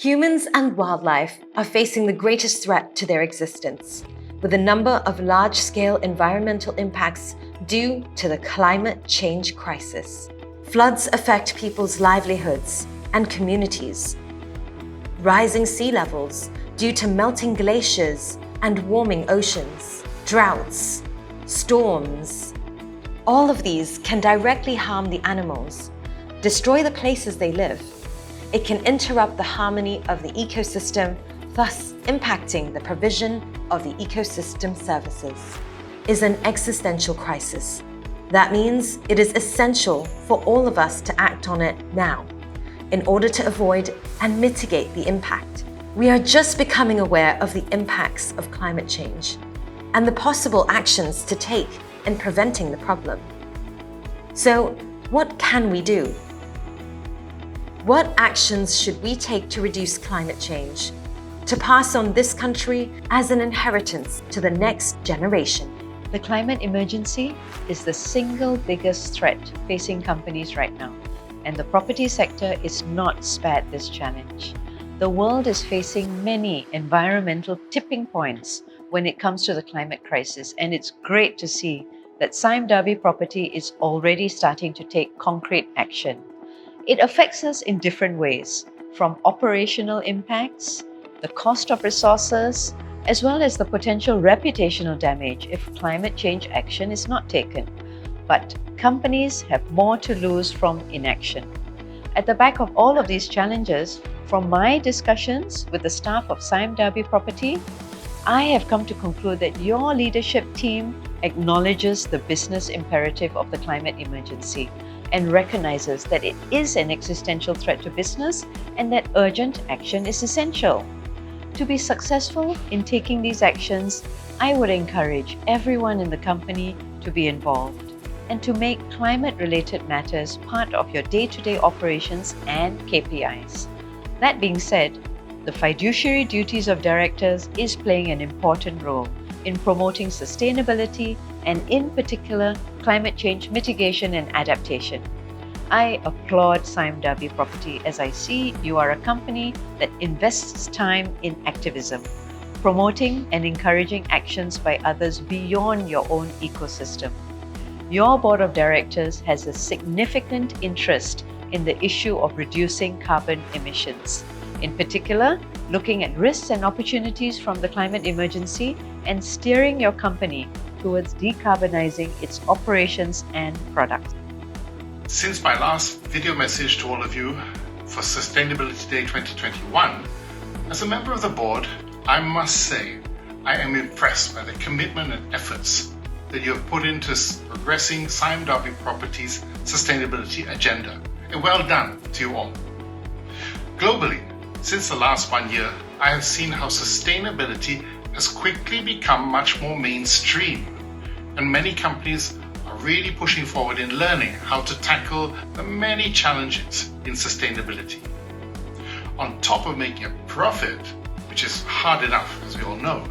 Humans and wildlife are facing the greatest threat to their existence, with a number of large-scale environmental impacts due to the climate change crisis. Floods affect people's livelihoods and communities. Rising sea levels due to melting glaciers and warming oceans, droughts, storms. All of these can directly harm the animals, destroy the places they live. It can interrupt the harmony of the ecosystem, thus impacting the provision of the ecosystem services. Is an existential crisis. That means it is essential for all of us to act on it now, in order to avoid and mitigate the impact. We are just becoming aware of the impacts of climate change and the possible actions to take in preventing the problem. So, what can we do? What actions should we take to reduce climate change, to pass on this country as an inheritance to the next generation? The climate emergency is the single biggest threat facing companies right now, and the property sector is not spared this challenge. The world is facing many environmental tipping points when it comes to the climate crisis, and it's great to see that Sime Darby Property is already starting to take concrete action. It affects us in different ways, from operational impacts, the cost of resources, as well as the potential reputational damage if climate change action is not taken. But companies have more to lose from inaction. At the back of all of these challenges, from my discussions with the staff of Sime Darby Property, I have come to conclude that your leadership team acknowledges the business imperative of the climate emergency and recognizes that it is an existential threat to business and that urgent action is essential. To be successful in taking these actions, I would encourage everyone in the company to be involved and to make climate-related matters part of your day-to-day operations and KPIs. That being said, the fiduciary duties of directors is playing an important role in promoting sustainability and, in particular, climate change mitigation and adaptation. I applaud Sime Darby Property as I see you are a company that invests time in activism, promoting and encouraging actions by others beyond your own ecosystem. Your board of directors has a significant interest in the issue of reducing carbon emissions, in particular, looking at risks and opportunities from the climate emergency and steering your company towards decarbonizing its operations and products. Since my last video message to all of you for Sustainability Day 2021, as a member of the board, I must say I am impressed by the commitment and efforts that you have put into progressing Sime Darby Property's sustainability agenda. And well done to you all. Globally, since the last 1 year, I have seen how sustainability has quickly become much more mainstream, and many companies are really pushing forward in learning how to tackle the many challenges in sustainability. On top of making a profit, which is hard enough, as we all know,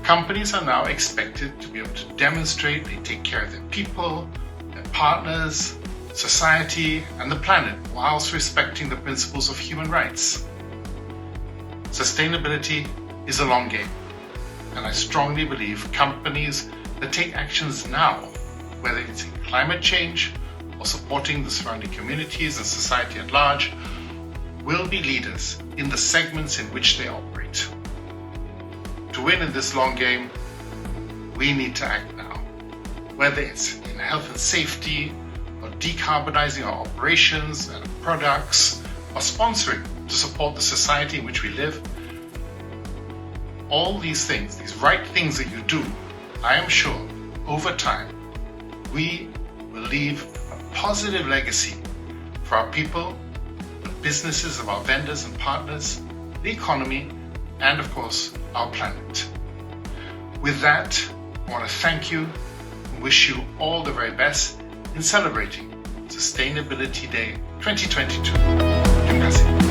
companies are now expected to be able to demonstrate they take care of their people, their partners, society, and the planet, whilst respecting the principles of human rights. Sustainability is a long game, and I strongly believe companies that take actions now, whether it's in climate change or supporting the surrounding communities and society at large, will be leaders in the segments in which they operate. To win in this long game, we need to act now, whether it's in health and safety, or decarbonizing our operations and products, or sponsoring to support the society in which we live. All these things, these right things that you do, I am sure, over time, we will leave a positive legacy for our people, the businesses of our vendors and partners, the economy, and of course, our planet. With that, I want to thank you and wish you all the very best in celebrating Sustainability Day 2022. Terima kasih.